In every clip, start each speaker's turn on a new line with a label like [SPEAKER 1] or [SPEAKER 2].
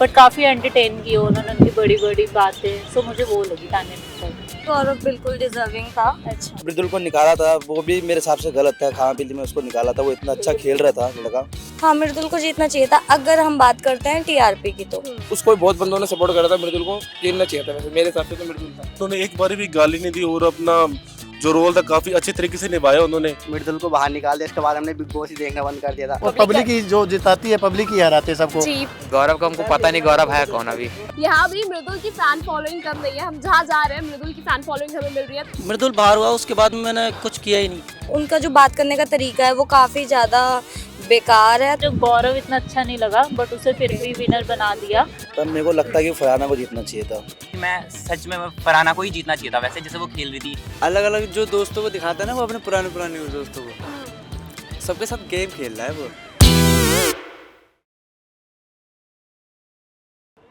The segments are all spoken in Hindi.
[SPEAKER 1] बट काफ़ी एंटरटेन की उन्होंने, उनकी बड़ी बड़ी बातें, सो मुझे वो लगी तान्या मित्तल।
[SPEAKER 2] गौरव बिल्कुल डिजर्विंग था।
[SPEAKER 1] अच्छा,
[SPEAKER 3] मृदुल को निकाला था, वो भी मेरे हिसाब से गलत था। खामा बिल्ली में उसको निकाला था, वो इतना अच्छा खेल रहा था लड़का।
[SPEAKER 2] हाँ, मृदुल को जीतना चाहिए था अगर हम बात करते हैं टीआरपी की तो।
[SPEAKER 4] उसको बहुत बंदों ने सपोर्ट करा था, मृदुल को खेलना चाहिए था। वैसे मेरे हिसाब से तो मृदुल था।
[SPEAKER 5] उन्होंने एक बार भी गाली नहीं दी और अपना जो रोल था काफी अच्छे तरीके से निभाया उन्होंने।
[SPEAKER 6] मृदुल को बाहर निकाल दिया, इसके बाद हमने बिग बॉस ही देखना बंद कर दिया था।
[SPEAKER 7] और पब्लिक ही जो जिताती है, पब्लिक ही हराते सबको।
[SPEAKER 8] गौरव का हमको पता नहीं गौरव है कौन अभी।
[SPEAKER 9] यहाँ भी मृदुल की फैन फॉलोइंग कम नहीं है। हम जहाँ जा रहे हैं मृदुल की फैन फॉलोइंग हमें मिल रही है।
[SPEAKER 10] मृदुल बाहर हुआ, उसके बाद मैंने कुछ किया ही नहीं।
[SPEAKER 2] उनका जो बात करने का तरीका है वो काफी ज्यादा बेकार है।
[SPEAKER 1] जो गौरव इतना अच्छा नहीं लगा, बट उसे फिर भी विनर बना दिया।
[SPEAKER 3] तब मेरे को लगता है कि फरहाना को जीतना चाहिए था।
[SPEAKER 8] मैं सच में फरहाना को ही जीतना चाहिए था, वैसे जैसे वो खेल रही थी।
[SPEAKER 10] अलग अलग जो दोस्तों को दिखाता है ना, वो अपने पुराने दोस्तों को, सबके साथ गेम खेल रहा है वो।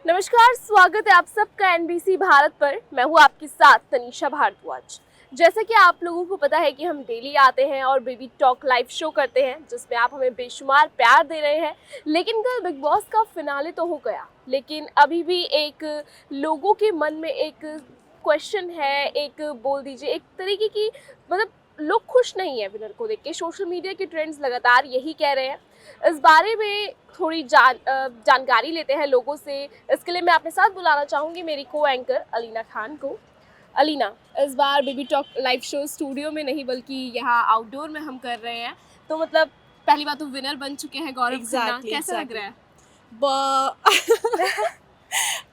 [SPEAKER 9] नमस्कार, स्वागत है आप सबका एनबीसी भारत पर। मैं हूँ आपके साथ तनीषा भारद्वाज। जैसे कि आप लोगों को पता है कि हम डेली आते हैं और बेबी टॉक लाइव शो करते हैं, जिसमें आप हमें बेशुमार प्यार दे रहे हैं। लेकिन कल बिग बॉस का फिनाले तो हो गया, लेकिन अभी भी एक लोगों के मन में एक क्वेश्चन है, एक बोल दीजिए एक तरीके की, मतलब लोग खुश नहीं है विनर को देख के। सोशल मीडिया के ट्रेंड्स लगातार यही कह रहे हैं। इस बारे में थोड़ी जानकारी लेते हैं लोगों से। इसके लिए मैं अपने साथ बुलाना चाहूँगी मेरी को एंकर अलीना खान को। अलीना, इस बार baby talk live show studio में नहीं बल्कि यहाँ आउटडोर में हम कर रहे हैं, तो मतलब पहली बात तो विनर बन चुके हैं गौरव खन्ना। कैसा लग रहा है?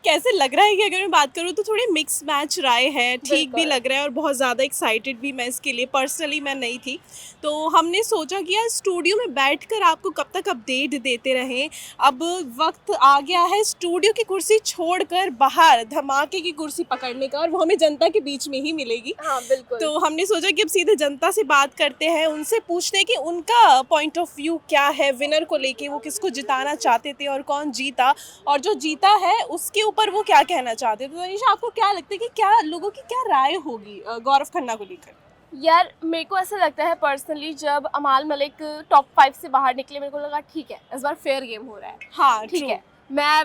[SPEAKER 11] कैसे लग रहा है कि अगर मैं बात करूँ तो थोड़े मिक्स मैच राय है। ठीक भी लग रहा है और बहुत ज़्यादा एक्साइटेड भी मैं इसके लिए। पर्सनली मैं नहीं थी, तो हमने सोचा कि यार स्टूडियो में बैठकर आपको कब तक अपडेट देते रहें। अब वक्त आ गया है स्टूडियो की कुर्सी छोड़कर बाहर धमाके की कुर्सी पकड़ने का, और वो हमें जनता के बीच में ही मिलेगी।
[SPEAKER 9] हाँ बिल्कुल।
[SPEAKER 11] तो हमने सोचा कि अब सीधे जनता से बात करते हैं, उनसे पूछते हैं कि उनका पॉइंट ऑफ व्यू क्या है विनर को लेके, वो किसको जिताना चाहते थे और कौन जीता, और जो जीता है उसके ऊपर वो क्या कहना चाहते थे। तो तनीषा, आपको क्या लगता है कि क्या लोगों की क्या राय होगी गौरव खन्ना को लेकर?
[SPEAKER 9] यार मेरे को ऐसा लगता है पर्सनली, जब अमाल मलिक टॉप 5 से बाहर निकले, मेरे को लगा ठीक है इस बार फेयर गेम हो रहा है।
[SPEAKER 11] हाँ
[SPEAKER 9] ठीक है। मैं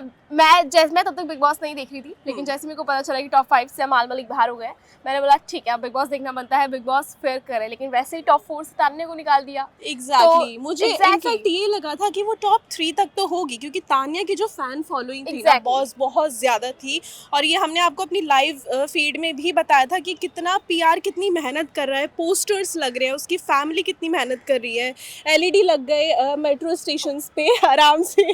[SPEAKER 9] तब तक बिग बॉस नहीं देख रही थी, लेकिन जैसे मेरे को पता चला कि टॉप 5 से अमाल मलिक बाहर हो गए, मैंने बोला ठीक है अब बिग बॉस देखना बनता है, बिग बॉस फेयर करे। लेकिन वैसे ही टॉप 4 से तान्या को निकाल दिया।
[SPEAKER 11] एग्जैक्टली मुझे इनफैक्ट ये लगा था कि वो टॉप 3 तक तो होगी, क्योंकि तान्या की जो फैन फॉलोइंग थी ना बहुत ज़्यादा थी। और ये हमने आपको अपनी लाइव फीड में भी बताया था कि कितना पीआर कितनी मेहनत कर रहा है, पोस्टर्स लग रहे हैं, उसकी फैमिली कितनी मेहनत कर रही है, एलईडी लग गए मेट्रो स्टेशन पे आराम से।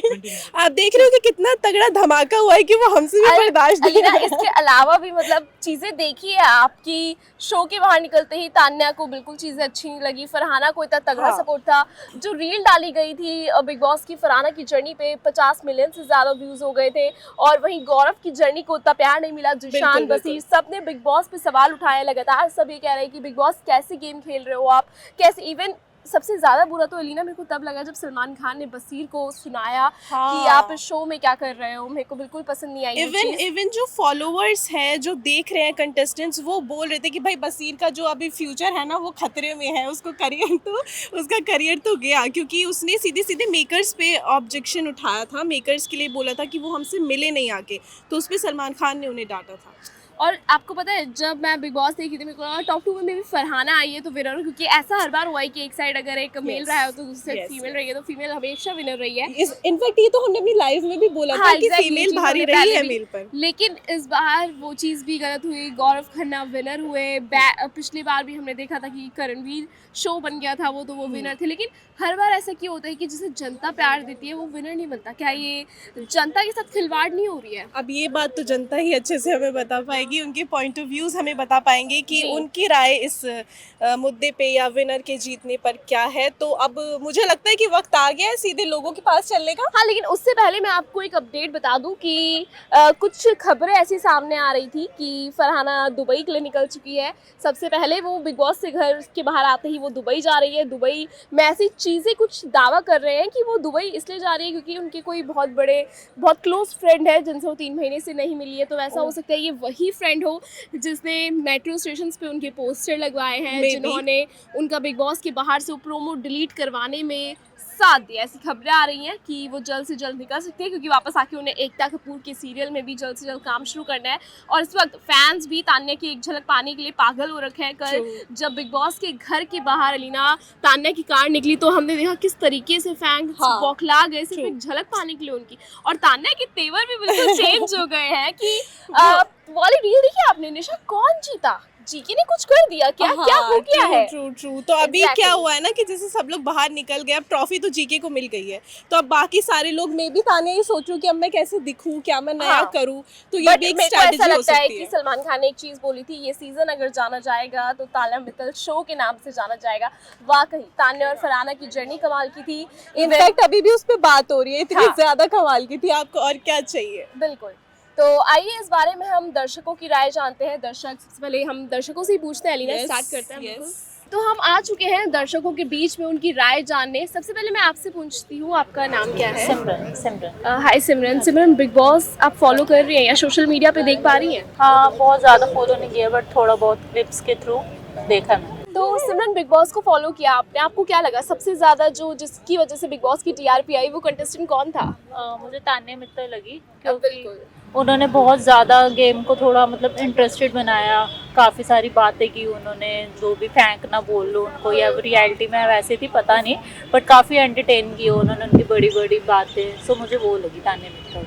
[SPEAKER 11] आप देख रहे हो कि कितना तगड़ा धमाका हुआ है कि वो हमसे भी बर्दाश्त नहीं
[SPEAKER 9] है। इसके अलावा भी मतलब चीज़ें देखी है आपकी, शो के बाहर निकलते ही तान्या को बिल्कुल चीज़ें अच्छी नहीं लगी, फरहाना को इतना तगड़ा सपोर्ट था। जो रील डाली गई थी बिग बॉस की फरहाना की जर्नी पे 50 मिलियन से ज़्यादा व्यूज़ हो गए थे, और वहीं गौरव की जर्नी को उतना प्यार नहीं मिला। जिशान बसीर सब ने बिग बॉस पे सवाल उठाए लगातार। सब ये कह रहे हैं कि बिग बॉस कैसे गेम खेल रहे हो आप, कैसे। इवन सबसे ज़्यादा बुरा तो अलीना मेरे को तब लगा जब सलमान खान ने बसीर को सुनाया कि आप इस शो में क्या कर रहे हो। मेरे को बिल्कुल पसंद नहीं आई।
[SPEAKER 11] इवन जो फॉलोअर्स हैं, जो देख रहे हैं कंटेस्टेंट्स, वो बोल रहे थे कि भाई बसीर का जो अभी फ्यूचर है ना वो खतरे में है, उसका करियर तो गया, क्योंकि उसने सीधे सीधे मेकर्स पे ऑब्जेक्शन उठाया था। मेकर्स के लिए बोला था कि वो हमसे मिले नहीं आके, तो उस पर सलमान खान ने उन्हें डांटा था।
[SPEAKER 9] और आपको पता है जब मैं बिग बॉस देखी थी, मेरे को लगा टॉप 2 में भी फरहाना आई है तो विनर, क्योंकि ऐसा हर बार हुआ है कि एक साइड अगर एक मेल रहा है तो दूसरी साइड फीमेल रही है, तो फीमेल हमेशा विनर रही है।
[SPEAKER 11] इनफैक्ट ये तो हमने अपनी लाइव में भी बोला था कि फीमेल भारी रही है मेल पर।
[SPEAKER 9] लेकिन इस बार वो चीज़ भी गलत हुई, गौरव खन्ना विनर हुए। पिछली बार भी हमने देखा था कि करणवीर शो बन गया था वो, तो वो विनर थे। लेकिन हर बार ऐसा क्यों होता है कि जिसे जनता प्यार देती है वो विनर नहीं बनता? क्या ये जनता के साथ खिलवाड़ नहीं हो रही है?
[SPEAKER 11] अब ये बात तो जनता ही अच्छे से हमें बता पाएगी, उनके पॉइंट ऑफ व्यूज हमें बता पाएंगे कि उनकी राय इस मुद्दे पे या विनर के जीतने पर क्या है। तो अब मुझे लगता है कि वक्त आ गया है सीधे लोगों के पास चलने का।
[SPEAKER 9] हाँ, लेकिन उससे पहले मैं आपको एक अपडेट बता दूं कि कुछ खबरें ऐसी सामने आ रही थी कि फरहाना दुबई के लिए निकल चुकी है। सबसे पहले वो बिग बॉस से घर के बाहर आते ही वो दुबई जा रही है। दुबई में ऐसी चीज़ें कुछ दावा कर रहे हैं कि वो दुबई इसलिए जा रही है क्योंकि उनके कोई बहुत क्लोज फ्रेंड है जिनसे वो 3 महीने से नहीं मिली है। तो ऐसा हो सकता है ये वही फ्रेंड हो जिसने मेट्रो स्टेशन पे उनके पोस्टर लगवाए हैं, जिन्होंने उनका बिग बॉस के बाहर से प्रोमो डिलीट करवाने में साथ दिया। ऐसी खबरें आ रही हैं कि वो जल्द से जल्द निकल सकती है, क्योंकि वापस आके उन्हें एकता कपूर के सीरियल में भी जल्द से जल्द काम शुरू करना है। और इस वक्त फैंस भी तान्या की एक झलक पाने के लिए पागल हो रखे हैं। कल जब बिग बॉस के घर के बाहर अलीना तान्या की कार निकली तो हमने देखा किस तरीके से फैंस बौखला गए सिर्फ एक झलक पाने के लिए उनकी। और तान्या के तेवर भी बिल्कुल चेंज हो गए हैं कि वाली रील देखी आपने निशा, कौन जीता? जीके ने कुछ कर दिया क्या? क्या हो गया है?
[SPEAKER 11] ट्रू। तो अभी क्या हुआ है ना कि जैसे सब लोग बाहर निकल गए, अब ट्रॉफी तो जीके को मिल गई है, तो अब बाकी सारे लोग मैं भी तान्या ये सोच रही हूँ कि अब मैं कैसे दिखूं, क्या मैं नया करूं, तो ये भी एक स्ट्रेटजी हो सकती है।
[SPEAKER 9] कि सलमान खान ने एक चीज बोली थी, ये सीजन अगर जाना जाएगा तो तान्या मित्तल शो के नाम से जाना जाएगा। वाकई तान्या और फरहाना की जर्नी कमाल की थी।
[SPEAKER 11] इनफैक्ट अभी भी उस पर बात हो रही है, इतनी ज्यादा कमाल की थी, आपको और क्या चाहिए?
[SPEAKER 9] बिल्कुल। तो आइए इस बारे में हम दर्शकों की राय जानते हैं। सबसे पहले हम दर्शकों से ही पूछते हैं। अलीना, स्टार्ट करते हैं। बिल्कुल। तो हम आ चुके हैं दर्शकों के बीच में उनकी राय जानने। सबसे पहले मैं आपसे पूछती हूँ, आपका नाम क्या है?
[SPEAKER 1] सिमरन।
[SPEAKER 9] हाय सिमरन, बिग बॉस आप फॉलो कर रही हैं या सोशल मीडिया पे देख पा रही हैं?
[SPEAKER 1] हाँ, बहुत ज़्यादा फॉलो नहीं किया, बट थोड़ा बहुत क्लिप्स के थ्रू देखा मैं।
[SPEAKER 9] तो सिमरन, बिग बॉस को फॉलो किया आपने, आपको क्या लगा सबसे ज़्यादा जो जिसकी वजह से बिग बॉस की टीआरपी आई वो कंटेस्टेंट कौन था?
[SPEAKER 1] मुझे तान्या मित्तल लगी, क्योंकि उन्होंने बहुत ज़्यादा गेम को थोड़ा मतलब इंटरेस्टेड बनाया। काफ़ी सारी बातें की उन्होंने, जो भी फेंकना बोल लो उनको, या रियलिटी में वैसे थी पता नहीं, बट काफ़ी एंटरटेन की उन्होंने, उनकी बड़ी बड़ी बातें। सो मुझे वो लगी तान्या मित्तल।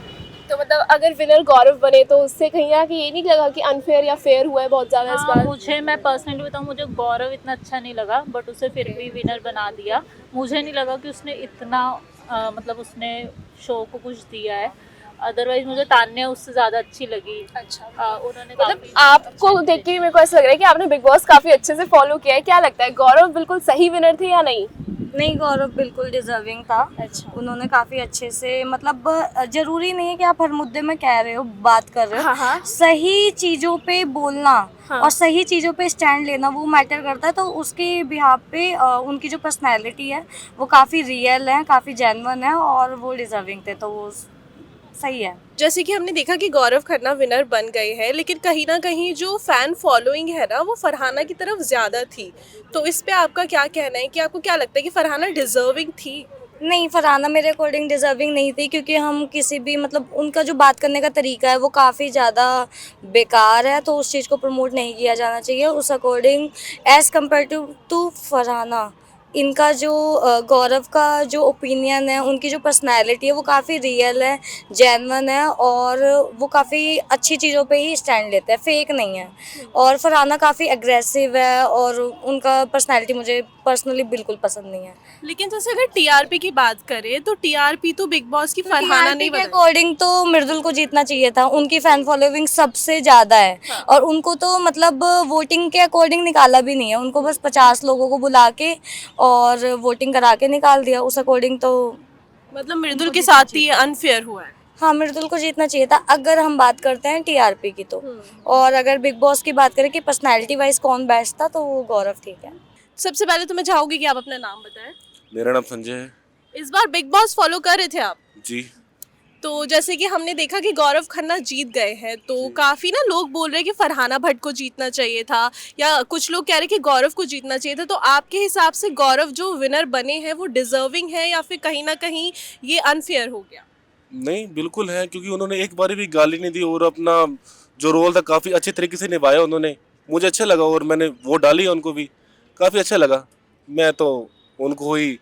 [SPEAKER 9] तो मतलब अगर विनर गौरव बने तो उससे कहीं ना कहीं ये नहीं लगा कि अनफेयर या फेयर हुआ है बहुत ज़्यादा इस बार?
[SPEAKER 1] मुझे, मैं पर्सनली बताऊँ, मुझे गौरव इतना अच्छा नहीं लगा, बट उसे फिर भी विनर बना दिया। मुझे नहीं लगा कि उसने इतना मतलब उसने शो को कुछ दिया है। अदरवाइज मुझे तान्या उससे ज़्यादा अच्छी लगी।
[SPEAKER 9] अच्छा।
[SPEAKER 1] उन्होंने
[SPEAKER 9] मतलब आपको देख के भी मेरे को ऐसा लग रहा है कि आपने बिग बॉस काफ़ी अच्छे से फॉलो किया है। क्या लगता है, गौरव बिल्कुल सही विनर थे या नहीं?
[SPEAKER 2] नहीं, गौरव बिल्कुल डिजर्विंग था। अच्छा। उन्होंने काफ़ी अच्छे से, मतलब ज़रूरी नहीं है कि आप हर मुद्दे में कह रहे हो, बात कर रहे हो, सही चीज़ों पे बोलना और सही चीज़ों पे स्टैंड लेना वो मैटर करता है। तो उसके बिहाफ पे उनकी जो पर्सनैलिटी है वो काफ़ी रियल है, काफ़ी जेन्युइन है और वो डिजर्विंग थे, तो वो सही है।
[SPEAKER 11] जैसे कि हमने देखा कि गौरव खन्ना विनर बन गए हैं, लेकिन कहीं ना कहीं जो फैन फॉलोइंग है ना वो फरहाना की तरफ ज़्यादा थी, तो इस पे आपका क्या कहना है कि आपको क्या लगता है कि फरहाना डिजर्विंग थी?
[SPEAKER 2] नहीं, फरहाना मेरे अकॉर्डिंग डिजर्विंग नहीं थी, क्योंकि हम किसी भी, मतलब उनका जो बात करने का तरीका है वो काफ़ी ज़्यादा बेकार है, तो उस चीज़ को प्रमोट नहीं किया जाना चाहिए। उस according as compare to Farhana, इनका जो गौरव का जो ओपिनियन है, उनकी जो पर्सनैलिटी है वो काफ़ी रियल है, जेन्युइन है और वो काफ़ी अच्छी चीज़ों पे ही स्टैंड लेते हैं, फेक नहीं है। और फरहाना काफ़ी एग्रेसिव है और उनका पर्सनैलिटी मुझे पर्सनली बिल्कुल पसंद नहीं है।
[SPEAKER 11] लेकिन जैसे अगर टीआरपी की बात करें तो टीआरपी तो बिग बॉस की फरहाना नहीं
[SPEAKER 2] के अकॉर्डिंग तो मृदुल को जीतना चाहिए था, उनकी फैन फॉलोइंग सबसे ज़्यादा है। और उनको तो मतलब वोटिंग के अकॉर्डिंग निकाला भी नहीं है, उनको बस 50 लोगों को बुला के और वोटिंग करा के निकाल दिया। उस अकॉर्डिंग तो
[SPEAKER 11] मतलब मृदुल के साथ ही अनफेयर हुआ है।
[SPEAKER 2] हाँ, मृदुल को जीतना चाहिए था अगर हम बात करते हैं टीआरपी की तो। और अगर बिग बॉस की बात करें कि पर्सनैलिटी वाइज कौन बेस्ट था, तो वो गौरव ठीक है।
[SPEAKER 11] सबसे पहले तो मैं चाहूंगी कि आप अपना नाम बताएं।
[SPEAKER 5] मेरा नाम संजय है।
[SPEAKER 11] इस बार बिग बॉस फॉलो कर रहे थे आप?
[SPEAKER 5] जी।
[SPEAKER 11] तो जैसे कि हमने देखा कि गौरव खन्ना जीत गए हैं, तो काफ़ी ना लोग बोल रहे हैं कि फरहाना भट्ट को जीतना चाहिए था, या कुछ लोग कह रहे हैं कि गौरव को जीतना चाहिए था। तो आपके हिसाब से गौरव जो विनर बने हैं वो डिजर्विंग है या फिर कहीं ना कहीं ये अनफेयर हो गया?
[SPEAKER 5] नहीं, बिल्कुल है, क्योंकि उन्होंने एक बार भी गाली नहीं दी और अपना जो रोल था काफ़ी अच्छे तरीके से निभाया उन्होंने। मुझे अच्छा लगा और मैंने वोट डाली है उनको भी, काफ़ी अच्छा लगा। मैं तो उनको ही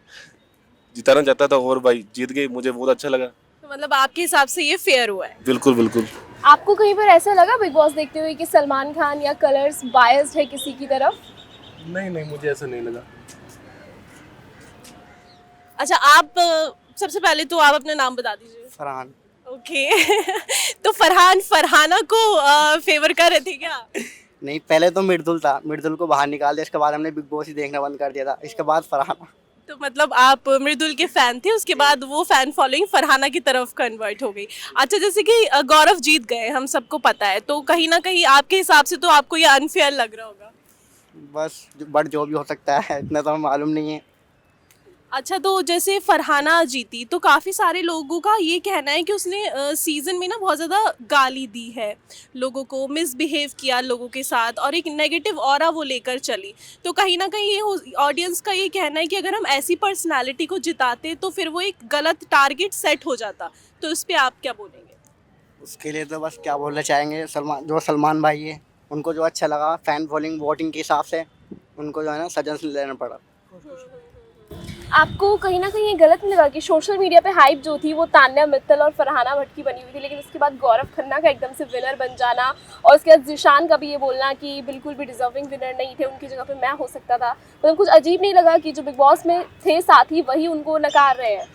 [SPEAKER 5] जिताना चाहता था और भाई जीत गई, मुझे बहुत अच्छा लगा।
[SPEAKER 11] तो मतलब आपके हिसाब से ये फेयर हुआ है?
[SPEAKER 5] बिल्कुल बिल्कुल।
[SPEAKER 9] आपको कहीं पर ऐसा लगा बिग बॉस देखते हुए कि सलमान खान या कलर्स बायस्ड है किसी की तरफ?
[SPEAKER 5] नहीं, मुझे ऐसा नहीं लगा।
[SPEAKER 11] अच्छा, आप सबसे पहले तो आप अपना नाम बता दीजिए।
[SPEAKER 6] फरहान।
[SPEAKER 11] ओके। तो फरहाना को फेवर कर रहे थे क्या?
[SPEAKER 6] नहीं, पहले तो मृदुल था, मृदुल को बाहर निकाल दिया, इसके बाद हमने बिग बॉस ही देखना बंद कर दिया था, इसके बाद फरहाना।
[SPEAKER 11] तो मतलब आप मृदुल के फैन थे, उसके बाद वो फैन फॉलोइंग फरहाना की तरफ कन्वर्ट हो गई। अच्छा, जैसे कि गौरव जीत गए, हम सबको पता है, तो कहीं ना कहीं आपके हिसाब से तो आपको ये अनफेयर लग रहा होगा?
[SPEAKER 6] बस बट जो भी हो सकता है, इतना तो हमें मालूम नहीं है।
[SPEAKER 11] अच्छा, तो जैसे फरहाना जीती तो काफ़ी सारे लोगों का ये कहना है कि उसने सीज़न में ना बहुत ज़्यादा गाली दी है लोगों को, मिसबिहेव किया लोगों के साथ और एक नेगेटिव ऑरा वो लेकर चली। तो कहीं ना कहीं ये ऑडियंस का ये कहना है कि अगर हम ऐसी पर्सनालिटी को जिताते तो फिर वो एक गलत टारगेट सेट हो जाता। तो इस पर आप क्या बोलेंगे?
[SPEAKER 6] उसके लिए तो बस क्या बोलना चाहेंगे, सलमान भाई है, उनको जो अच्छा लगा फैन फॉलोइंग वोटिंग के हिसाब से उनको जो है ना सजेशन लेना पड़ा।
[SPEAKER 9] आपको कहीं ना कहीं ये गलत नहीं लगा कि सोशल मीडिया पे हाइप जो थी वो तान्या मित्तल और फरहाना भट्ट की बनी हुई थी, लेकिन उसके बाद गौरव खन्ना का एकदम से विनर बन जाना और उसके बाद जिशान का भी ये बोलना कि बिल्कुल भी डिजर्विंग विनर नहीं थे, उनकी जगह पे मैं हो सकता था। मतलब कुछ अजीब नहीं लगा कि जो बिग बॉस में थे साथी वही उनको नकार रहे हैं?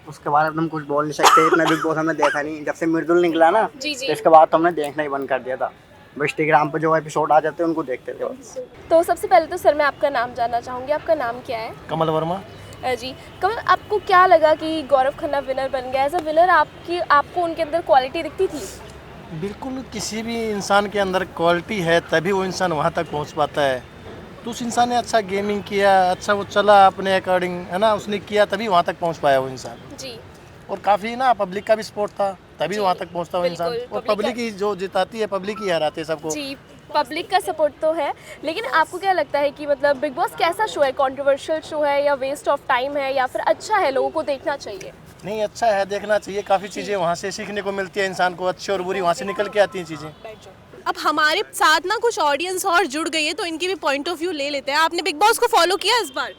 [SPEAKER 6] उसके बाद हम कुछ बोल नहीं सकते, इतना बिग बॉस हमने देखा नहीं। जब से मृदुल निकला ना
[SPEAKER 9] जी जी।
[SPEAKER 6] तो इसके बाद तो हमने देखना ही बंद कर दिया था। इंस्टाग्राम पे जो एपिसोड आ जाते हैं उनको देखते थे बस।
[SPEAKER 9] तो सबसे पहले तो सर मैं आपका नाम जानना चाहूँगी, आपका नाम क्या है?
[SPEAKER 7] कमल वर्मा।
[SPEAKER 9] जी कमल, आपको क्या लगा कि गौरव खन्ना विनर बन गया? एज अ विनर आपको उनके अंदर क्वालिटी दिखती थी?
[SPEAKER 7] बिल्कुल, किसी भी इंसान के अंदर क्वालिटी है तभी वो इंसान वहाँ तक पहुँच पाता है। तो उस इंसान ने अच्छा गेमिंग किया, अच्छा वो चला अपने अकॉर्डिंग, है ना, उसने किया तभी वहाँ तक पहुँच पाया वो इंसान।
[SPEAKER 9] जी।
[SPEAKER 7] और काफ़ी ना पब्लिक का भी सपोर्ट था तभी वहाँ तक पहुँचता वो इंसान।
[SPEAKER 9] बिल्कुल,
[SPEAKER 7] और पब्लिक ही जो जिताती है, पब्लिक ही हराती है सबको।
[SPEAKER 9] जी, पब्लिक का सपोर्ट तो है, लेकिन आपको क्या लगता है कि मतलब बिग बॉस कैसा शो है? कंट्रोवर्शियल शो है या वेस्ट ऑफ टाइम है या फिर अच्छा है, लोगों को देखना चाहिए?
[SPEAKER 7] नहीं, अच्छा है, देखना चाहिए। काफ़ी चीज़ें वहाँ से सीखने को मिलती है इंसान को, अच्छी और बुरी वहाँ से निकल के आती हैं चीज़ें।
[SPEAKER 11] अब हमारे साथ ना कुछ ऑडियंस और जुड़ गई है तो इनकी भी पॉइंट ऑफ व्यू ले लेते हैं। आपने बिग बॉस को फॉलो किया इस बार?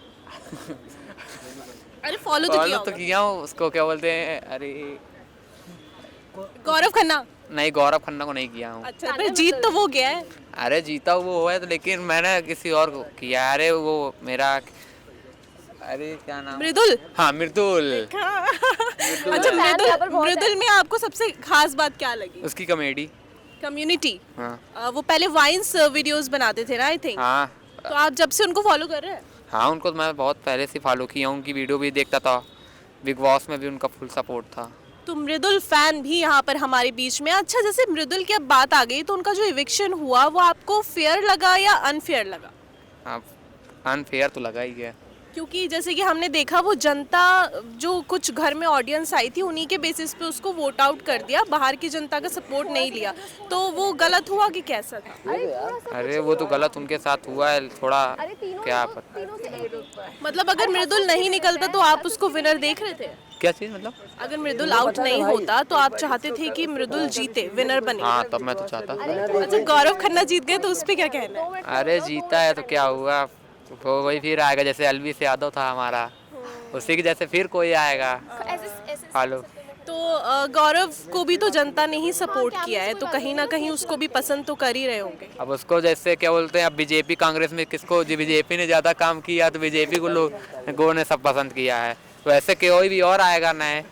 [SPEAKER 11] अरे फॉलो तो किया
[SPEAKER 10] हूँ। उसको क्या बोलते हैं, अरे
[SPEAKER 11] गौरव खन्ना?
[SPEAKER 10] नहीं, गौरव खन्ना को नहीं किया हूँ।
[SPEAKER 11] अच्छा, पर जीत तो वो गया है।
[SPEAKER 10] अरे जीता वो है तो, लेकिन मैंने किसी और को किया। अरे वो मेरा, अरे क्या नाम?
[SPEAKER 11] मृदुल।
[SPEAKER 10] हाँ, मृदुल।
[SPEAKER 11] अच्छा, मृदुल में आपको सबसे खास बात क्या लगी?
[SPEAKER 10] उसकी कॉमेडी,
[SPEAKER 11] कम्युनिटी।
[SPEAKER 10] हाँ।
[SPEAKER 11] वो पहले वाइन्स वीडियोस बनाते थे ना, आई थिंक।
[SPEAKER 10] हाँ।
[SPEAKER 11] तो आप जब से उनको फॉलो कर रहे हैं?
[SPEAKER 10] हाँ, उनको मैं बहुत पहले से फॉलो किया हूँ, उनकी वीडियो भी देखता था, बिग बॉस में भी उनका फुल सपोर्ट था।
[SPEAKER 11] तो मृदुल फैन भी यहाँ पर हमारे बीच में। अच्छा, जैसे मृदुल की अब बात आ गई तो उनका जो इविक्शन हुआ वो आपको फेयर लगा या अनफेयर लगा?
[SPEAKER 10] हाँ, अनफेयर तो लगा ही है,
[SPEAKER 11] क्योंकि जैसे कि हमने देखा वो जनता जो कुछ घर में ऑडियंस आई थी उन्हीं के बेसिस पे उसको वोट आउट कर दिया, बाहर की जनता का सपोर्ट नहीं लिया। तो वो गलत हुआ कि कैसा था?
[SPEAKER 10] अरे वो तो गलत उनके साथ हुआ है थोड़ा, क्या पता।
[SPEAKER 11] मतलब अगर मृदुल नहीं निकलता तो आप उसको विनर देख रहे थे?
[SPEAKER 10] क्या चीज़ मतलब?
[SPEAKER 11] अगर मृदुल आउट नहीं होता तो आप चाहते थे कि मृदुल जीते, विनर बने?
[SPEAKER 10] हाँ, तब मैं तो चाहता था।
[SPEAKER 11] अच्छा, गौरव खन्ना जीत गए तो उस पर क्या कहना है?
[SPEAKER 10] अरे जीता है तो क्या हुआ, वो वही फिर आएगा, जैसे अलविश यादव था हमारा, उसी की जैसे फिर कोई आएगा। हेलो।
[SPEAKER 11] तो गौरव को भी तो जनता ने ही सपोर्ट किया है, तो कहीं ना कहीं उसको भी पसंद तो कर ही रहे होंगे।
[SPEAKER 10] अब उसको जैसे क्या बोलते हैं, अब बीजेपी कांग्रेस में किसको, बीजेपी ने ज़्यादा काम किया तो बीजेपी को लोगों ने सब पसंद किया है, तो ऐसे कोई भी और आएगा नए।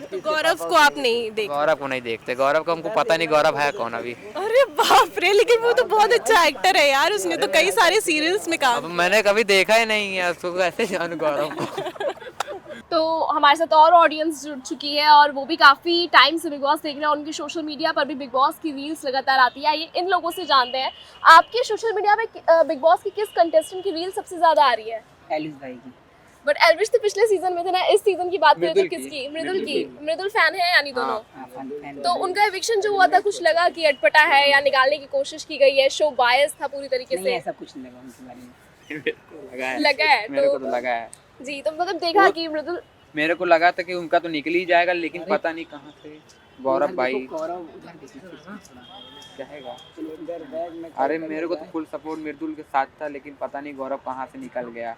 [SPEAKER 11] तो गौरव को आप नहीं देखते?
[SPEAKER 10] गौरव को नहीं देखते, गौरव को हमको पता नहीं गौरव है कौन अभी।
[SPEAKER 11] अरे बाप रे, लेकिन वो तो बहुत अच्छा एक्टर है यार, उसने तो कई सारे सीरियल्स में काम।
[SPEAKER 10] अब मैंने कभी देखा ही नहीं है उसको, कैसे जानूं गौरव को।
[SPEAKER 9] तो हमारे साथ और ऑडियंस जुड़ चुकी है और वो भी काफ़ी टाइम से बिग बॉस देख रहे हैं, उनकी सोशल मीडिया पर भी बिग बॉस की रील्स लगातार आती है। ये इन लोगों से जानते हैं, आपके सोशल मीडिया पे बिग बॉस की किस कंटेस्टेंट की रील सबसे ज़्यादा आ रही है?
[SPEAKER 10] एलिस भाई की।
[SPEAKER 9] बट एल्विश तो पिछले सीजन में थे ना, इस सीजन की बात करें तो किसकी? मृदुल की। मृदुल फैन है यानी दोनों? तो उनका एविक्शन जो हुआ था, कुछ लगा कि अटपटा है या निकालने की कोशिश की गई है, शो बायस था पूरी तरीके से?
[SPEAKER 10] ऐसा कुछ नहीं लगा उनके बारे में।
[SPEAKER 9] लगा है
[SPEAKER 10] मेरे को तो लगा है
[SPEAKER 9] जी। तो मतलब देखा कि मृदुल,
[SPEAKER 10] मेरे को लगा था कि उनका तो निकल ही जाएगा, लेकिन पता नहीं कहाँ से गौरव भाई कहेगा। अरे मेरे को तो फुल सपोर्ट मृदुल के साथ था, लेकिन पता नहीं गौरव कहाँ से निकल गया,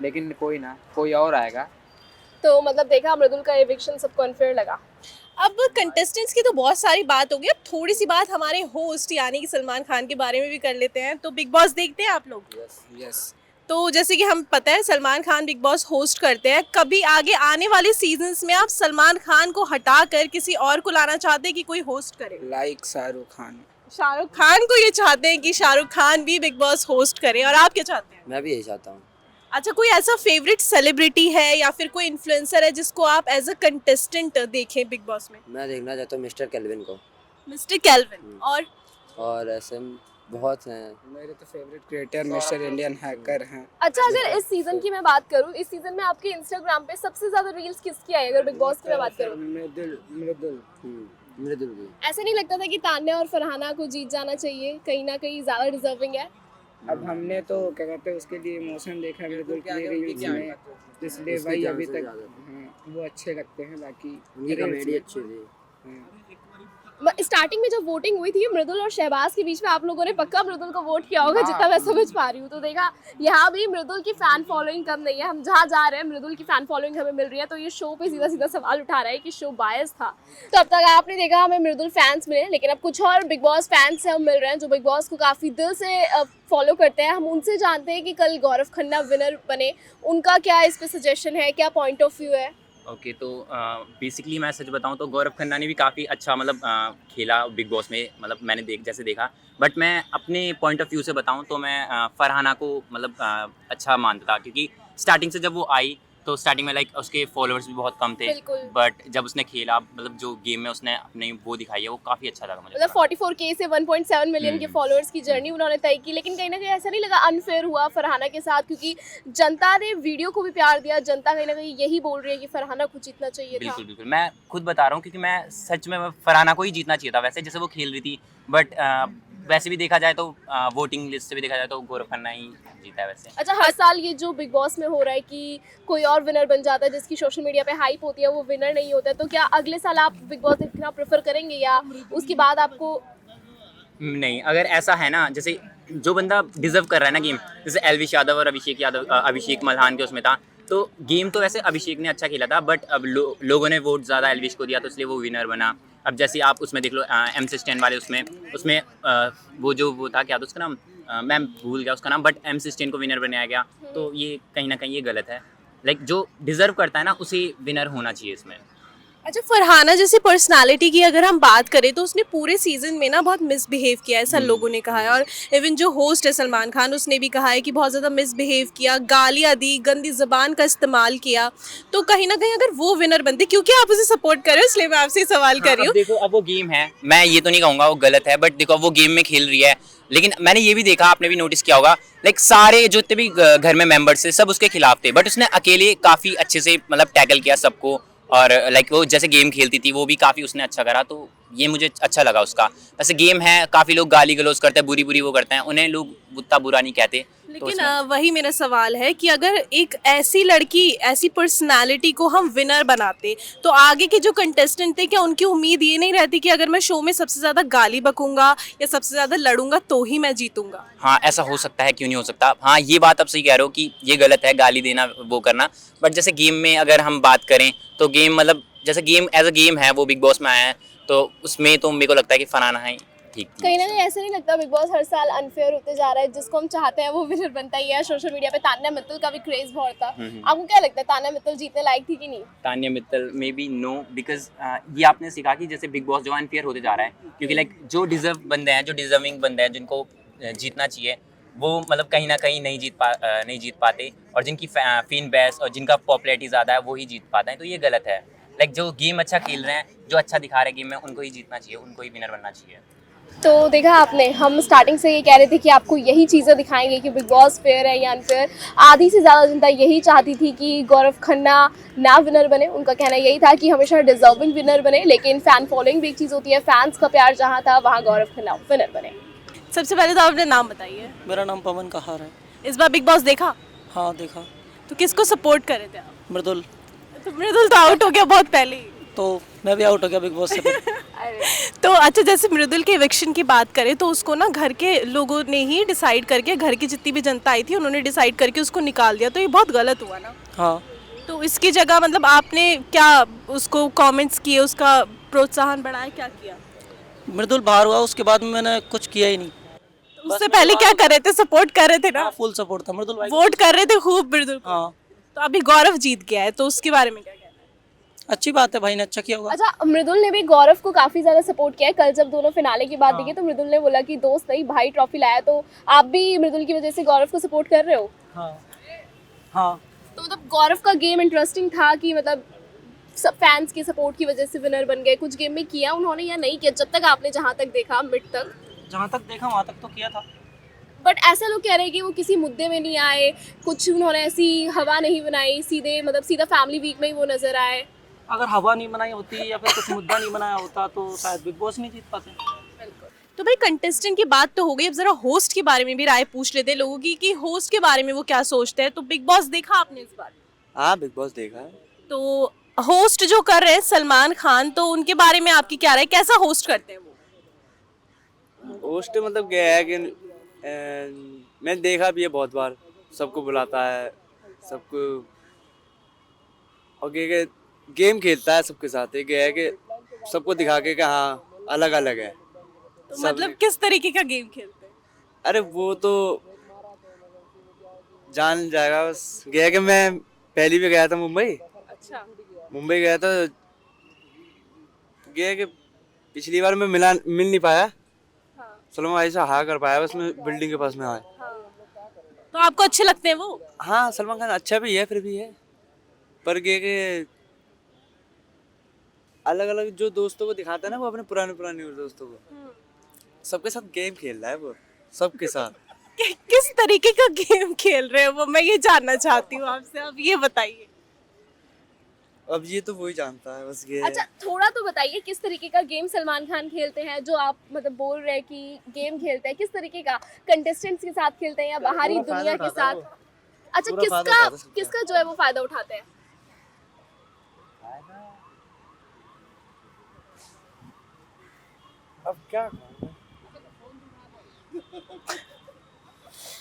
[SPEAKER 10] लेकिन कोई ना, कोई और आएगा।
[SPEAKER 9] तो मतलब देखा मृदुल का एविक्शन सबको अनफेयर लगा।
[SPEAKER 11] अब कंटेस्टेंट्स की तो बहुत सारी बात हो गई, अब थोड़ी सी बात हमारे होस्ट यानी कि सलमान खान के बारे में भी कर लेते हैं। तो बिग बॉस देखते हैं आप लोग?
[SPEAKER 10] यस।
[SPEAKER 11] तो जैसे कि हम पता है Salman Khan big boss host करते हैं, कभी आगे आने वाले सीजन्स में आप सलमान खान को हटाकर किसी और को लाना चाहते हैं कि कोई होस्ट करे?
[SPEAKER 10] लाइक शाहरुख खान।
[SPEAKER 11] शाहरुख खान को ये चाहते हैं कि शाहरुख खान भी बिग बॉस होस्ट करे, और आप क्या चाहते हैं?
[SPEAKER 3] मैं भी यही चाहता हूँ।
[SPEAKER 11] अच्छा, कोई ऐसा फेवरेट सेलिब्रिटी है या फिर कोई इन्फ्लुएंसर है जिसको आप एज अ कंटेस्टेंट देखें बिग बॉस में?
[SPEAKER 3] मैं देखना चाहता हूँ मिस्टर केल्विन को।
[SPEAKER 11] Mister kelvin. और
[SPEAKER 3] ऐसे
[SPEAKER 12] बहुत हैं।
[SPEAKER 4] मेरे तो favourite creator mister Indian hacker हैं।
[SPEAKER 9] अच्छा, अगर इस सीजन की मैं बात करूं, इस सीजन में आपके इंस्टाग्राम पे सबसे ज्यादा रील्स किसकी आई अगर बिग बॉस की मैं बात करूं?
[SPEAKER 12] मृदुल भी।
[SPEAKER 9] ऐसे नहीं लगता था कि तान्या और फरहाना को जीत जाना चाहिए, कहीं ना कहीं ज्यादा डिजर्विंग है?
[SPEAKER 4] अब हमने तो क्या कहते हैं उसके लिए इमोशन देखा है मृदुल की रील्स में, इसलिए भाई अभी तक वो अच्छे लगते हैं। बाकी
[SPEAKER 12] उनकी कॉमेडी अच्छी थी।
[SPEAKER 9] स्टार्टिंग में जब वोटिंग हुई थी मृदुल और शहबाज के बीच में, आप लोगों ने पक्का मृदुल को वोट किया होगा, जितना मैं समझ पा रही हूँ। तो देखा यहाँ भी मृदुल की फैन फॉलोइंग कम नहीं है, हम जहाँ जा रहे हैं मृदुल की फैन फॉलोइंग हमें मिल रही है। तो ये शो पे सीधा सीधा सवाल उठा रहा है कि शो बायस था। तो अब तक आपने देखा हमें मृदुल फैंस मिले, लेकिन अब कुछ और बिग बॉस फैंस से हम मिल रहे हैं जो बिग बॉस को काफ़ी दिल से फॉलो करते हैं। हम उनसे जानते हैं कि कल गौरव खन्ना विनर बने, उनका क्या इस पर सजेशन है, क्या पॉइंट ऑफ व्यू है?
[SPEAKER 8] ओके, तो बेसिकली मैं सच बताऊं तो गौरव खन्ना ने भी काफ़ी अच्छा मतलब खेला बिग बॉस में, मतलब मैंने जैसे देखा। बट मैं अपने पॉइंट ऑफ व्यू से बताऊं तो मैं फरहाना को मतलब अच्छा मानता था, क्योंकि स्टार्टिंग से जब वो आई तो स्टार्टिंग में लाइक उसके फॉलोअर्स भी बहुत कम थे, बट जब उसने खेला मतलब जो गेम में उसने अपनी वो दिखाई है वो काफ़ी अच्छा लगा मुझे।
[SPEAKER 9] मतलब 44K से 1.7 मिलियन के फॉलोअर्स की जर्नी उन्होंने तय की, लेकिन कहीं ना कहीं ऐसा नहीं लगा अनफेयर हुआ फरहाना के साथ? क्योंकि जनता ने वीडियो को भी प्यार दिया, जनता कहीं ना कहीं यही बोल रही है कि फरहाना को जीतना चाहिए था।
[SPEAKER 8] बिल्कुल बिल्कुल, मैं खुद बता रहा हूँ, क्योंकि मैं सच में फरहाना को ही जीतना चाहिए था वैसे जैसे वो खेल रही थी। बट वैसे भी देखा जाए तो वोटिंग लिस्ट से भी देखा जाए तो गौरव खन्ना ही जीता है वैसे।
[SPEAKER 9] अच्छा, हर साल ये जो बिग बॉस में हो रहा है कि कोई और विनर बन जाता है जिसकी सोशल मीडिया पे हाइप होती है, वो विनर नहीं होता है, तो क्या अगले साल आप बिग बॉस देखना प्रेफर करेंगे या उसके बाद आपको?
[SPEAKER 8] नहीं, अगर ऐसा है ना, जैसे जो बंदा डिजर्व कर रहा है ना गेम, जैसे एलविश यादव और अभिषेक मल्हान के उसमें था, तो गेम तो वैसे अभिषेक ने अच्छा खेला था, बट अब लोगों ने वोट ज़्यादा एलविश को दिया तो इसलिए वो विनर बना। अब जैसे आप उसमें देख लो MC स्टैन वाले उसमें वो था, क्या था उसका नाम, मैं भूल गया उसका नाम, बट MC स्टैन को विनर बनाया गया। तो ये कहीं ना कहीं ये गलत है। लाइक जो डिजर्व करता है ना उसे विनर होना चाहिए इसमें।
[SPEAKER 11] अच्छा, फरहाना जैसी पर्सनालिटी की अगर हम बात करें तो उसने पूरे सीजन में ना बहुत मिसबिहेव किया, ऐसा लोगों ने कहा है। और इवन जो होस्ट है सलमान खान, उसने भी कहा है कि बहुत ज़्यादा मिसबिहेव किया, गालियाँ दी, गंदी ज़बान का इस्तेमाल किया। तो कहीं ना कहीं अगर वो विनर बनते, क्योंकि आप उसे सपोर्ट कर रहे हो इसलिए मैं आपसे सवाल कर रही हूँ।
[SPEAKER 8] देखो, अब वो गेम है, मैं ये तो नहीं कहूँगा वो गलत है, बट देखो अब वो गेम में खेल रही है। लेकिन मैंने ये भी देखा, आपने भी नोटिस किया होगा, लाइक सारे जो जितने भी घर में मेंबर्स थे सब उसके खिलाफ थे, बट उसने अकेले काफ़ी अच्छे से मतलब टैकल किया सबको। और लाइक वो जैसे गेम खेलती थी वो भी काफ़ी उसने अच्छा करा, तो ये मुझे अच्छा लगा उसका। वैसे गेम है, काफ़ी लोग गाली गलौज करते हैं, बुरी वो करते हैं, उन्हें लोग उतना बुरा नहीं कहते।
[SPEAKER 11] लेकिन वही मेरा सवाल है कि अगर एक ऐसी लड़की, ऐसी पर्सनालिटी को हम विनर बनाते तो आगे के जो कंटेस्टेंट थे, क्या उनकी उम्मीद ये नहीं रहती कि अगर मैं शो में सबसे ज़्यादा गाली बकूंगा या सबसे ज़्यादा लड़ूंगा तो ही मैं जीतूंगा?
[SPEAKER 8] हाँ, ऐसा हो सकता है, क्यों नहीं हो सकता। हाँ, ये बात आप सही कह रहे हो कि ये गलत है गाली देना, वो करना। बट जैसे गेम में अगर हम बात करें तो गेम मतलब जैसे गेम एज अ गेम है, वो बिग बॉस में आया है, तो उसमें तो मेरे को लगता है कि फरहाना है ठीक।
[SPEAKER 9] कहीं ना कहीं ऐसा नहीं लगता बिग बॉस हर साल अनफेयर होते जा रहा है? जिसको हम चाहते हैं वो विनर बनता ही है। सोशल मीडिया पे तान्या मित्तल का भी क्रेज बहुत था, आपको क्या लगता है तान्या मित्तल जीतने लायक थी कि नहीं?
[SPEAKER 8] Tanya Mittal may be no, because ये आपने सीखा कि जैसे बिग बॉस जो अनफेयर होते जा रहा है, क्योंकि लाइक जो डिजर्विंग बंदे हैं जिनको जीतना चाहिए वो मतलब कहीं ना कहीं नहीं जीत पाते, और जिनकी फैन बेस और जिनका पॉपुलैरिटी ज़्यादा है वो ही जीत पाते हैं। तो ये गलत है। लाइक जो गेम अच्छा खेल रहे हैं, जो अच्छा दिखा रहे हैं गेम में, उनको ही जीतना चाहिए, उनको ही विनर बनना चाहिए।
[SPEAKER 9] तो देखा आपने, हम स्टार्टिंग से ये कह रहे थे कि आपको यही चीज़ें दिखाएंगे कि बिग बॉस फेयर है या अनफेयर। आधी से ज़्यादा जनता यही चाहती थी कि गौरव खन्ना ना विनर बने, उनका कहना यही था कि हमेशा डिजर्विंग विनर बने। लेकिन फ़ैन फॉलोइंग भी एक चीज़ होती है, फैंस का प्यार जहाँ था वहाँ गौरव खन्ना विनर बने।
[SPEAKER 11] सबसे पहले तो आप अपना नाम बताइए।
[SPEAKER 12] मेरा नाम पवन कहार है।
[SPEAKER 11] इस बार बिग बॉस देखा?
[SPEAKER 12] हाँ, देखा।
[SPEAKER 11] तो किसको सपोर्ट कर रहे थे आप?
[SPEAKER 12] मृदुल।
[SPEAKER 11] तो मृदुल तो आउट हो गया बहुत पहले ही,
[SPEAKER 12] तो मैं भी आउट हो गया बिग बॉस से।
[SPEAKER 11] तो अच्छा, जैसे मृदुल के इविक्शन की बात करें तो उसको ना घर के लोगों ने ही डिसाइड करके, घर की जितनी भी जनता आई थी उन्होंने डिसाइड करके उसको निकाल दिया, तो ये बहुत गलत हुआ ना?
[SPEAKER 12] हाँ।
[SPEAKER 11] तो इसकी जगह मतलब आपने क्या उसको कमेंट्स किए, उसका प्रोत्साहन बढ़ाया, क्या किया?
[SPEAKER 12] मृदुल बाहर हुआ उसके बाद में मैंने कुछ किया ही नहीं।
[SPEAKER 11] उससे पहले क्या कर रहे थे? सपोर्ट कर रहे थे ना?
[SPEAKER 12] फुल सपोर्ट था मृदुल भाई,
[SPEAKER 11] वोट कर रहे थे खूब मृदुल।
[SPEAKER 12] हाँ।
[SPEAKER 11] तो अभी गौरव जीत गया है, तो उसके बारे में क्या कहना है?
[SPEAKER 12] अच्छी बात है, भाई ने अच्छा किया होगा।
[SPEAKER 9] अच्छा, मृदुल ने भी गौरव को काफी ज्यादा सपोर्ट किया है। कल जब दोनों फिनाले की बात देखी तो मृदुल ने बोला कि दोस्त नहीं भाई ट्रॉफी लाया, तो आप भी मृदुल की वजह से गौरव को सपोर्ट कर रहे हो?
[SPEAKER 12] हाँ।
[SPEAKER 9] तो मतलब गौरव का गेम इंटरेस्टिंग था कि मतलब सब फैंस के सपोर्ट की वजह से विनर बन गए? कुछ गेम में किया उन्होंने या नहीं किया जब तक आपने जहाँ तक देखा मिड तक?
[SPEAKER 12] जहाँ तक देखा वहाँ तक तो किया था।
[SPEAKER 9] बट ऐसा लोग कह रहे हैं कि वो किसी मुद्दे में नहीं आए, कुछ उन्होंने ऐसी हवा नहीं बनाई, सीधे मतलब सीधा फैमिली वीक में ही वो नजर आए।
[SPEAKER 12] अगर हवा नहीं बनाई होती या फिर कुछ मुद्दा नहीं बनाया होता तो शायद बिग बॉस नहीं जीत पाते।
[SPEAKER 11] तो भाई कंटेस्टेंट की बात तो हो गई, अब जरा होस्ट के बारे में भी राय पूछ लेते हैं लोगों की कि होस्ट के बारे में वो क्या सोचते हैं। तो बिग बॉस देखा आपने इस बार?
[SPEAKER 3] हाँ बिग बॉस देखा है।
[SPEAKER 11] तो होस्ट जो कर रहे हैं सलमान खान, तो उनके बारे में आपकी क्या राय, कैसा होस्ट करते हैं वो?
[SPEAKER 3] होस्ट मतलब क्या है कि मैंने देखा भी है बहुत बार, सबको बुलाता है, सबको और गेम खेलता है सबके साथ। एक है कि सबको दिखा के कि हाँ अलग अलग है।
[SPEAKER 11] तो मतलब किस तरीके का गेम खेलते हैं?
[SPEAKER 3] अरे वो तो जान जाएगा। बस गया कि मैं पहली भी गया था मुंबई।
[SPEAKER 11] अच्छा।
[SPEAKER 3] मुंबई गया था, गया कि पिछली बार मैं मिल नहीं पाया। सलमान भाई से हाँ कर पाया, बस मैं बिल्डिंग के पास में आया।
[SPEAKER 11] तो आपको अच्छे लगते हैं वो?
[SPEAKER 3] हाँ सलमान खान अच्छा भी है, फिर भी है, पर गया कि अलग अलग जो दोस्तों को दिखाता है ना, वो अपने पुराने दोस्तों को सबके साथ गेम खेल रहा है वो, सबके साथ।
[SPEAKER 11] किस तरीके का गेम खेल रहे हैं वो, मैं ये जानना चाहती हूँ आपसे, अब ये बताइए।
[SPEAKER 3] अब ये तो वही जानता है बस ये।
[SPEAKER 9] अच्छा थोड़ा तो बताइए किस तरीके का गेम सलमान खान खेलते हैं, जो आप मतलब बोल रहे हैं कि गेम खेलते हैं, किस तरीके का? कंटेस्टेंट्स के साथ खेलते हैं या बाहरी दुनिया के साथ? अच्छा किसका जो है वो फायदा उठाते हैं?
[SPEAKER 3] अब क्या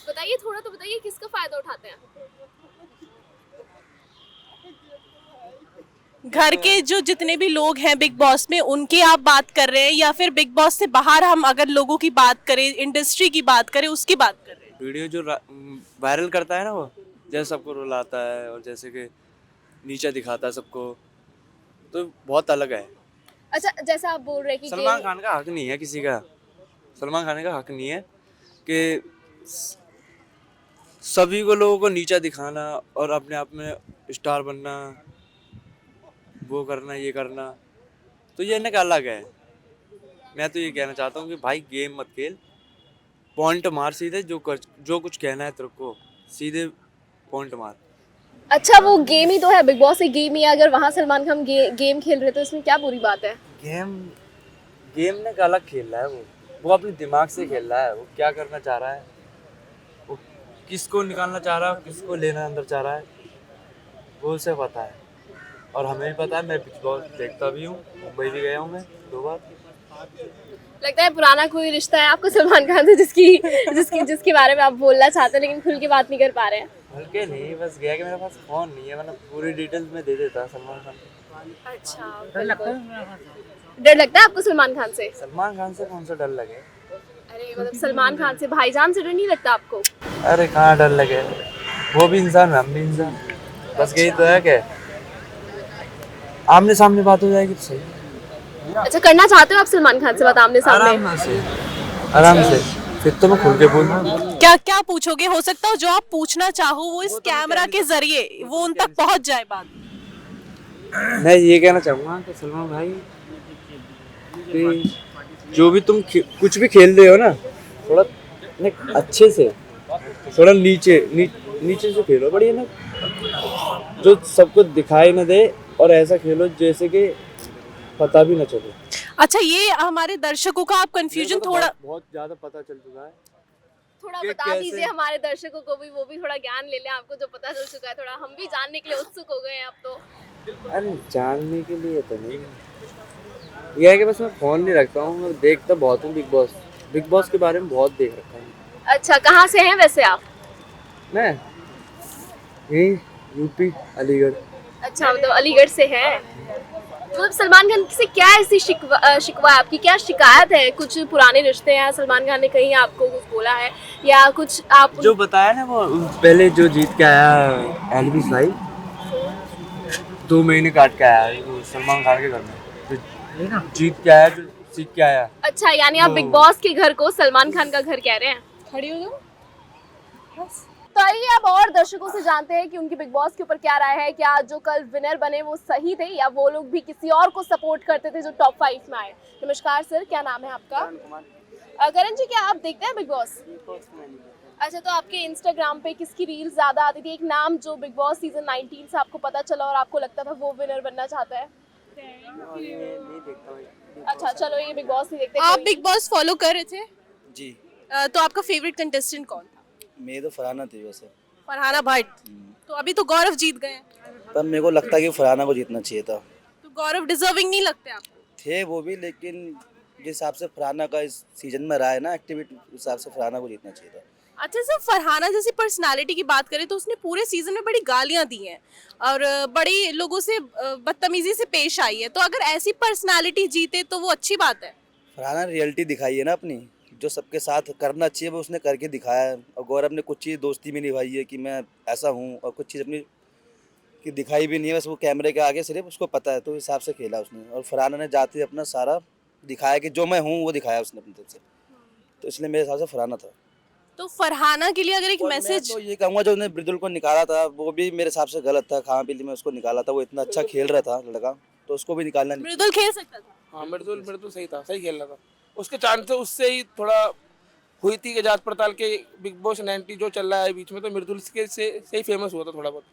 [SPEAKER 9] बताइए, थोड़ा तो बताइए किसका फायदा उठाते हैं?
[SPEAKER 11] घर के जो जितने भी लोग हैं बिग बॉस में, उनकी आप बात कर रहे हैं या फिर बिग बॉस से बाहर हम अगर लोगों की बात करें, इंडस्ट्री की बात करें, उसकी बात कर रहे हैं?
[SPEAKER 3] वीडियो जो वायरल करता है ना, वो जैसे सबको रुलाता है और जैसे कि नीचे दिखाता है सबको, तो बहुत अलग है।
[SPEAKER 9] अच्छा जैसा आप बोल रहे हैं कि
[SPEAKER 3] सलमान खान का हक नहीं है किसी का, सलमान खान का हक नहीं है कि सभी को लोगों को नीचा दिखाना और अपने आप में स्टार बनना, वो करना ये करना, तो ये ना अलग है। मैं तो ये कहना चाहता हूँ कि भाई गेम मत खेल, पॉइंट मार सीधे, जो कुछ कहना है तेरे को सीधे पॉइंट मार।
[SPEAKER 9] अच्छा वो गेम ही तो है, बिग बॉस एक गेम ही है, अगर वहाँ सलमान खान गेम खेल रहे तो इसमें क्या बुरी बात है?
[SPEAKER 3] गेम ने का अलग खेल रहा है, वो अपने दिमाग से खेल रहा है, वो क्या करना चाह रहा है, वो किसको निकालना चाह रहा है, किसको लेना अंदर चाह रहा है, वो उसे पता है और हमें भी पता है। मैं बिग बॉस देखता भी हूँ, मुंबई भी गया हूँ मैं 2 बार।
[SPEAKER 9] लगता है पुराना कोई रिश्ता है आपको सलमान खान से, जिसके बारे में आप बोलना चाहते हैं लेकिन खुल के बात नहीं कर पा रहे हैं।
[SPEAKER 3] हल्के नहीं, बस गया कि मेरे पास फोन नहीं है, मतलब पूरी डिटेल्स में दे देता सलमान खान को।
[SPEAKER 9] अच्छा डर लगता है आपको सलमान खान से?
[SPEAKER 3] सलमान खान से कौन सा डर लगे?
[SPEAKER 9] अरे मतलब सलमान खान से, भाईजान से डर नहीं लगता आपको?
[SPEAKER 3] अरे कहाँ डर लगे, वो भी इंसान हम भी इंसान, बस यही तो है कि आमने सामने बात हो जाएगी तो सही।
[SPEAKER 9] अच्छा करना चाहते हो आप सलमान खान से बात आमने सामने?
[SPEAKER 3] आराम से फिर तो मैं खुल के बोलूँ।
[SPEAKER 11] क्या पूछोगे? हो सकता हो जो आप पूछना चाहो वो इस कैमरा के जरिए वो उन तक पहुंच जाए बात।
[SPEAKER 3] मैं ये कहना चाहूँगा कि सलमान भाई कि जो भी तुम कुछ भी खेल रहे हो ना, थोड़ा अच्छे से, थोड़ा नीचे से खेलो, बढ़िया ना, जो सबको दिखाई ना दे, और ऐसा खेलो जैसे कि पता भी ना चले।
[SPEAKER 11] अच्छा ये हमारे दर्शकों का आप कंफ्यूजन थोड़ा
[SPEAKER 3] बहुत ज्यादा पता चल चुका है,
[SPEAKER 9] थोड़ा बता दीजिए हमारे दर्शकों को भी, वो भी थोड़ा ज्ञान ले लें, आपको जो पता चल चुका है थोड़ा हम भी जानने के लिए उत्सुक हो गए हैं अब तो।
[SPEAKER 3] अरे जानने के लिए तो नहीं, यह है कि बस मैं फोन नहीं रखता हूँ, मैं देखता बहुत हूँ बिग बॉस के बारे में बहुत देख रखा हूँ।
[SPEAKER 9] अच्छा कहाँ से हैं वैसे आप?
[SPEAKER 3] मैं यही यूपी अलीगढ़।
[SPEAKER 9] अच्छा मतलब अलीगढ़ से हैं। मतलब सलमान खान से क्या ऐसी शिकवा है आपकी, क्या शिकायत है? कुछ पुराने रिश्ते हैं, सलमान खान ने कहीं आपको कुछ बोला है या कुछ आप
[SPEAKER 3] जो बताया ना, वो पहले जो जीत के आया एलविस भाई, 2 महीने काट के आया वो सलमान खान के घर में, जो जीत के आया, जो सीख के आया।
[SPEAKER 9] अच्छा यानी आप बिग बॉस के घर को सलमान खान का घर कह रहे हैं? खड़ी हो जाओ बस। तो आइए अब और दर्शकों से जानते हैं कि उनकी बिग बॉस के ऊपर क्या राय है, क्या जो कल विनर बने वो सही थे या वो लोग भी किसी और को सपोर्ट करते थे जो टॉप 5 में आए। नमस्कार सर, क्या नाम है आपका? करण जी, क्या आप देखते हैं बिग बॉस? अच्छा, तो आपके इंस्टाग्राम पे किसकी रील ज्यादा आती थी? एक नाम जो बिग बॉस सीजन 19 से आपको पता चला और आपको लगता था वो विनर बनना चाहता है। अच्छा, चलो ये बिग बॉस नहीं देखते।
[SPEAKER 11] आप बिग बॉस फॉलो कर रहे थे?
[SPEAKER 3] जी।
[SPEAKER 11] तो आपका फेवरेट कंटेस्टेंट कौन था?
[SPEAKER 3] मेरी तो फरहाना थी वैसे,
[SPEAKER 11] फरहाना भट्ट। तो अभी तो गौरव जीत गए,
[SPEAKER 3] पर मेरे को लगता है कि फरहाना को जीतना चाहिए था।
[SPEAKER 11] तो गौरव डिजर्विंग नहीं लगते आपको?
[SPEAKER 3] थे वो भी, लेकिन जिस हिसाब से फरहाना का इस सीजन में रहा है ना एक्टिविटी, उस हिसाब से फरहाना को जीतना चाहिए था।
[SPEAKER 11] अच्छा सर, फरहाना जैसी पर्सनालिटी की बात करें तो उसने पूरे सीजन में बड़ी गालियां दी हैं और बड़ी लोगों से बदतमीजी से पेश आई है, तो अगर ऐसी पर्सनालिटी जीते तो वो अच्छी बात है।
[SPEAKER 3] फरहाना ने रियलिटी दिखाई है ना अपनी, जो सबके साथ करना चाहिए वो उसने करके दिखाया है। और गौरव ने कुछ चीज़ दोस्ती में निभाई है कि मैं ऐसा हूँ, और कुछ चीज़ अपनी की दिखाई भी नहीं है, बस वो कैमरे के आगे सिर्फ उसको पता है, तो इस हिसाब से खेला उसने। और फरहाना ने जाते अपना सारा दिखाया कि जो मैं हूँ वो दिखाया उसने अपनी तरफ से, तो इसलिए मेरे हिसाब से फरहाना था।
[SPEAKER 11] तो फरहाना के लिए अगर एक मैसेज,
[SPEAKER 3] तो ये कहूँगा जो उसने मृदुल को निकाला था वो भी मेरे हिसाब से गलत था। खाने पीने में उसको निकाला था, वो इतना अच्छा खेल रहा था लड़का, तो उसको भी निकालना नहीं।
[SPEAKER 11] मृदुल खेल सकता था।
[SPEAKER 13] हाँ, मृदुल सही था, सही खेल रहा था। उसके चांस उससे ही थोड़ा हुई थी कि जांच पड़ताल के बिग बॉस 90 जो चल रहा है बीच में, तो मृदुल के से ही फेमस हुआ था थोड़ा बहुत,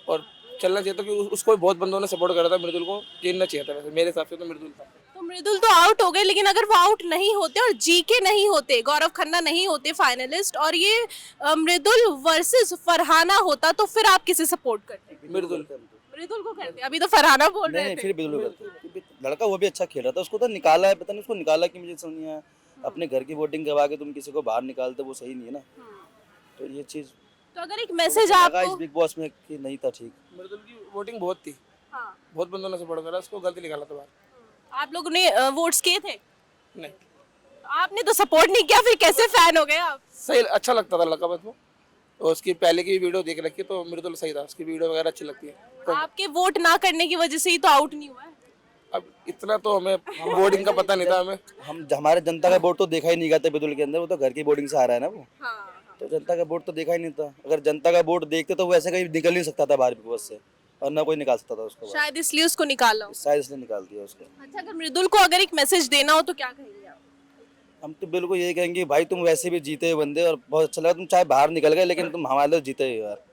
[SPEAKER 13] और चलना चाहिए था कि उसको बहुत बंदों ने सपोर्ट करा था। मृदुल को जीतना चाहिए था वैसे, मेरे हिसाब से तो मृदुल था।
[SPEAKER 11] तो मृदुल तो आउट हो गए, लेकिन अगर वो आउट नहीं होते और जीके नहीं होते, गौरव खन्ना नहीं होते फाइनलिस्ट, और ये मृदुल वर्सेस फरहाना होता, तो फिर आप किसे सपोर्ट करते?
[SPEAKER 13] मृदुल
[SPEAKER 11] को करते। अभी तो फरहाना बोल रहे
[SPEAKER 3] नहीं,
[SPEAKER 11] थे।
[SPEAKER 3] फिर मृदुल करते। लड़का वो भी अच्छा खेल रहा था, उसको तो निकाला है, पता नहीं उसको निकाला कि मुझे समझ नहीं आया। अपने घर की वोटिंग करवा के तुम किसी को बाहर निकालते, वो सही नहीं है ना। तो ये चीज
[SPEAKER 11] तो अगर एक मैसेज
[SPEAKER 3] लगा
[SPEAKER 11] आपको
[SPEAKER 3] इस बिग बॉस में कि नहीं था ठीक।
[SPEAKER 13] मृदुल की वोटिंग बहुत थी,
[SPEAKER 11] हाँ,
[SPEAKER 13] बहुत बंदों ने सपोर्ट करा, उसको गलती निकाला था बाहर।
[SPEAKER 11] आप लोगों ने वोट्स किए थे?
[SPEAKER 13] नहीं,
[SPEAKER 11] आपने तो सपोर्ट नहीं किया, फिर कैसे फैन हो गए आप?
[SPEAKER 13] सही अच्छा लगता था लड़का बस वो, और उसकी पहले की वीडियो देख रखी तो मृदुल सही था, उसकी वीडियो वगैरह अच्छी लगती है। तो
[SPEAKER 11] आपके वोट ना करने की वजह से ही तो आउट नहीं हुआ है।
[SPEAKER 13] अब इतना तो हमें बोर्डिंग का पता नहीं था हमें।
[SPEAKER 3] हम हमारे जनता का वोट तो देखा ही नहीं गया था मृदुल के अंदर, वो तो घर की बोर्डिंग से आ रहा है ना वो। तो जनता का वोट तो देखा ही नहीं था। अगर जनता का वोट देखते तो वो ऐसे कहीं निकल नहीं सकता था बाहर बिग बॉस से, और ना कोई निकाल सकता था उसको बाहर।
[SPEAKER 11] शायद इसलिए उसको निकाला हो।
[SPEAKER 3] शायद इसलिए निकाल दिया उसको।
[SPEAKER 11] अच्छा, अगर मृदुल को अगर एक मैसेज देना हो तो क्या कहेंगे आप?
[SPEAKER 3] हम तो बिल्कुल यही कहेंगे, भाई तुम वैसे भी जीते हुए बंदे, और बहुत अच्छा लगा तुम चाहे बाहर निकल गए, लेकिन तुम हमारे लिए जीते ही हो यार।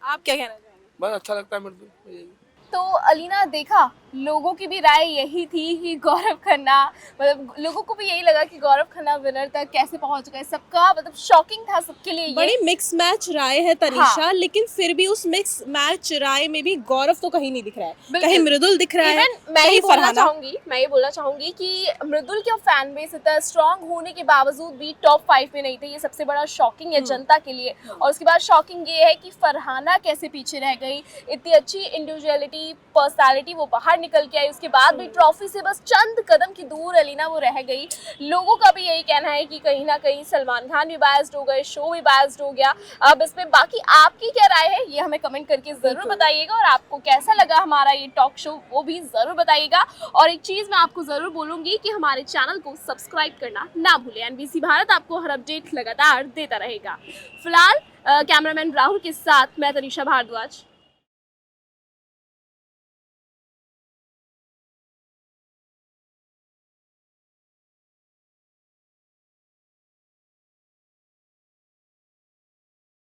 [SPEAKER 11] आप क्या कहना चाहेंगे?
[SPEAKER 13] बस अच्छा लगता है मृदुल।
[SPEAKER 9] तो अलीना, देखा लोगों की भी राय यही थी कि गौरव खन्ना, मतलब लोगों को भी यही लगा कि गौरव खन्ना विनर तक कैसे पहुंच गए। सबका मतलब शॉकिंग था सबके लिए ये।
[SPEAKER 11] बड़ी मिक्स मैच राय है तनीषा,
[SPEAKER 9] हाँ।
[SPEAKER 11] लेकिन फिर भी उस मिक्स मैच राय में भी गौरव तो कहीं नहीं दिख रहा है, कहीं मृदुल दिख रहा है,
[SPEAKER 9] मैं ये बोलना चाहूंगी कि मृदुल का फैन बेस इतना स्ट्रांग होने के बावजूद भी टॉप 5 में नहीं थे। ये सबसे बड़ा शॉकिंग है जनता के लिए। और उसके बाद शॉकिंग ये है कि फरहाना कैसे पीछे रह गई। इतनी अच्छी इंडिविजुअलिटी, पर्सनालिटी, वो बाहर निकल के आई, उसके बाद भी ट्रॉफी से बस चंद कदम की दूर अलीना वो रह गई। लोगों का भी यही कहना है कि कहीं ना कहीं सलमान खान भी बायस्ड हो गए, शो भी बायस्ड हो गया। अब इसमें बाकी आपकी क्या राय है ये हमें कमेंट करके जरूर बताइएगा, और आपको कैसा लगा हमारा ये टॉक शो वो भी जरूर बताइएगा। और एक चीज मैं आपको जरूर बोलूंगी कि हमारे चैनल को सब्सक्राइब करना ना भूलें। एनबीसी भारत आपको हर अपडेट लगातार देता रहेगा। फिलहाल कैमरामैन राहुल के साथ मैं तनीषा भारद्वाज।